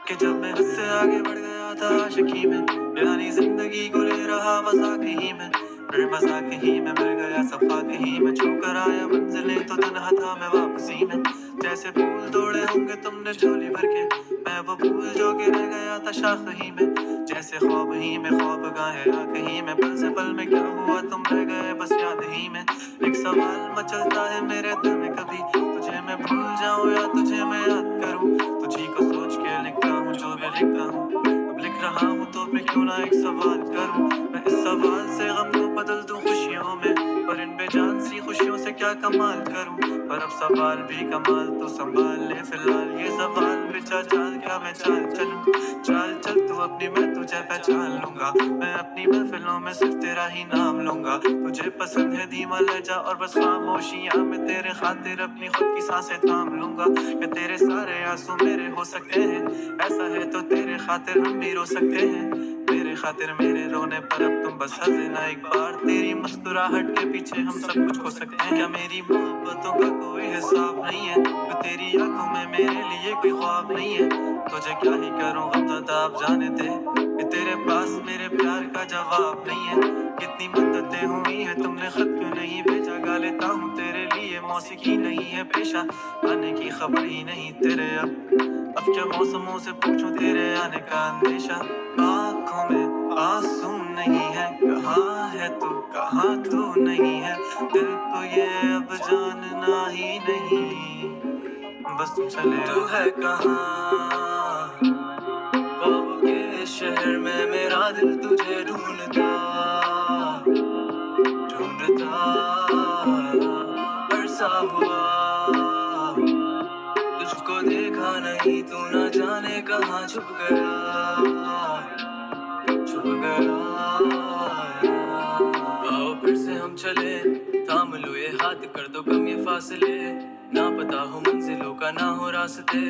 कि जब मैं उससे आगे बढ़ गया था आशिकी में, यानी जिंदगी को ले रहा मजाक ही में, फिर मजाक ही में मिल गया सफाक ही में, छू कर आया मंजिलें तो तन्हा था मैं वापसी में। जैसे फूल तोड़े होंगे तुमने झोली भर के, मैं वो फूल जो कि रह गया था शाख ही में। जैसे ख्वाब ही में ख्वाब गाहे आँख ही में, पल से पल में क्या हुआ तुम रह गए बस याद ही में। एक सवाल मचलता है मेरे दिल में, कभी तुझे मैं भूल जाऊं या तुझे मैं याद करूं। तुझी को सोच के लिखता हूँ जो भी लिखता हूँ, अब लिख रहा हूँ तो मैं क्यों ना एक सवाल करूं। मैं इस सवाल से गम को बदल दूं खुशियों में, पर इन बेजान सी खुशियों से क्या कमाल करूं। पर अब सवाल भी कमाल तो संभाल ले फिलहाल, ये सवाल बेचा चाल क्या मैं चाल चलूं। चाल चल तू अपनी, मैं तुझे पहचान लूंगा, मैं अपनी महफिलों में सिर्फ तेरा ही नाम लूंगा। तुझे पसंद है धीमा लहजा और बस खामोशियां, मैं तेरे खातिर अपनी खुद की सांसें थाम लूंगा। कि तेरे सारे आंसू मेरे हो सकते हैं, ऐसा है तो तेरे खातिर हम भी रो सकते हैं। मेरे खातिर मेरे रोने पर अब तुम बस हंस देना एक बार, तेरी मुस्कुराहट के पीछे हम सब कुछ खो सकते हैं। क्या मेरी मोहब्बतों का कोई हिसाब नहीं है, तो तेरी आंखों में मेरे लिए कोई ख्वाब नहीं है। तुझे क्या ही करूं गमज़दा आप जाने दे, कि तेरे पास मेरे प्यार का जवाब नहीं है। कितनी मददें हुई हैं तुमने खत क्यों नहीं भेजा, गा लेता हूँ तेरे लिए मौसीकी नहीं है पेशा, आने की खबर ही नहीं तेरे। अब क्या मौसमों से पूछूं तेरे आने का अंदेशा। आँखों में आंसू नहीं है, कहाँ है तू कहाँ तू नहीं है, दिल को ये अब जानना ही नहीं, बस तुम चले तू है कहाँ। ख्वाबों के शहर में मेरा दिल तुझे ढूंढता ढूंढता अरसा हुआ, तुझको देखा नहीं तू न जाने कहाँ छुप गया छुप गया। आओ फिर से हम चले, थाम लो ये हाथ कर दो कम ये फासले, ना पता हो मंजिलों का ना हो रास्ते,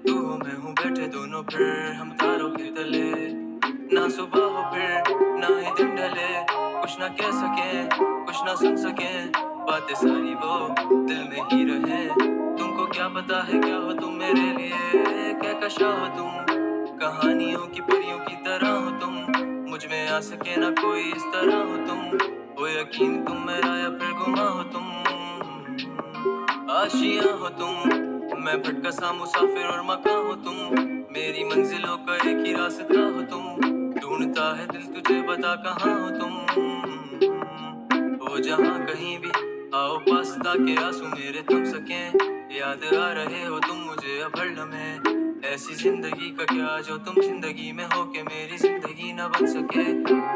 तू हो मैं हूँ बैठे दोनों फिर हम तारों के तले। ना सुबह हो फिर ना ही दिन ढले, कुछ ना कह सके कुछ ना सुन सके, बातें सारी वो दिल में ही रहे। तुमको क्या पता है क्या हो तुम मेरे लिए, क्या कशा हो तुम, कहानियों की परियों की तरह हो तुम, मुझ में आ सके ना कोई इस तरह हो तुम। हो यकीन तुम मेरा या फिर गुमा हो तुम, आशियां हो तुम, मैं भटका सा मुसाफिर और मकां हो तुम, मेरी मंजिलों का एक ही रास्ता हो तुम, ढूंढता है दिल तुझे बता कहाँ हो तुम। हो जहाँ कहीं भी आओ पास ताकि आंसू मेरे थम सके, याद आ रहे हो तुम मुझे अब हर लम्हे, ऐसी जिंदगी का क्या जो तुम जिंदगी में हो के मेरी जिंदगी न बन सके।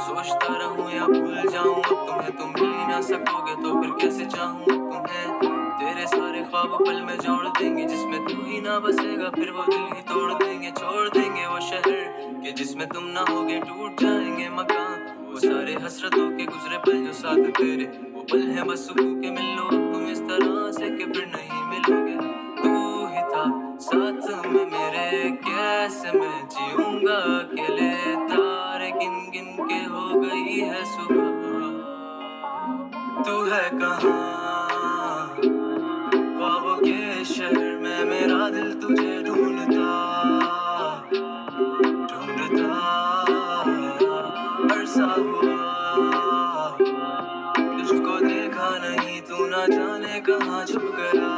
सोचता रहूं या भूल जाऊं अब तुम्हें, तुम मिल ही ना सकोगे तो फिर कैसे चाहूं अब तुम्हें। तेरे सारे ख्वाब पल में जोड़ देंगे, जिसमें तू ही ना बसेगा फिर वो दिल ही तोड़ देंगे, छोड़ देंगे वो शहर के जिसमें तुम ना होगे, टूट जाएंगे मकान वो सारे हसरतों के गुजरे पल जो साथ तेरे, वो पल है बस सुकून के मिल लो अब तुम इस तरह से कि फिर नहीं मिलोगे। तू ही था साथ में मेरे, कैसे मैं जीऊंगा अकेले, तारे गिन गिन के हो गई है सुबह, तू है कहाँ। ख्वाबों के शहर में मेरा दिल तुझे ढूंढता ढूंढता अरसा हुआ, तुझको देखा नहीं तू ना जाने कहाँ छुप गया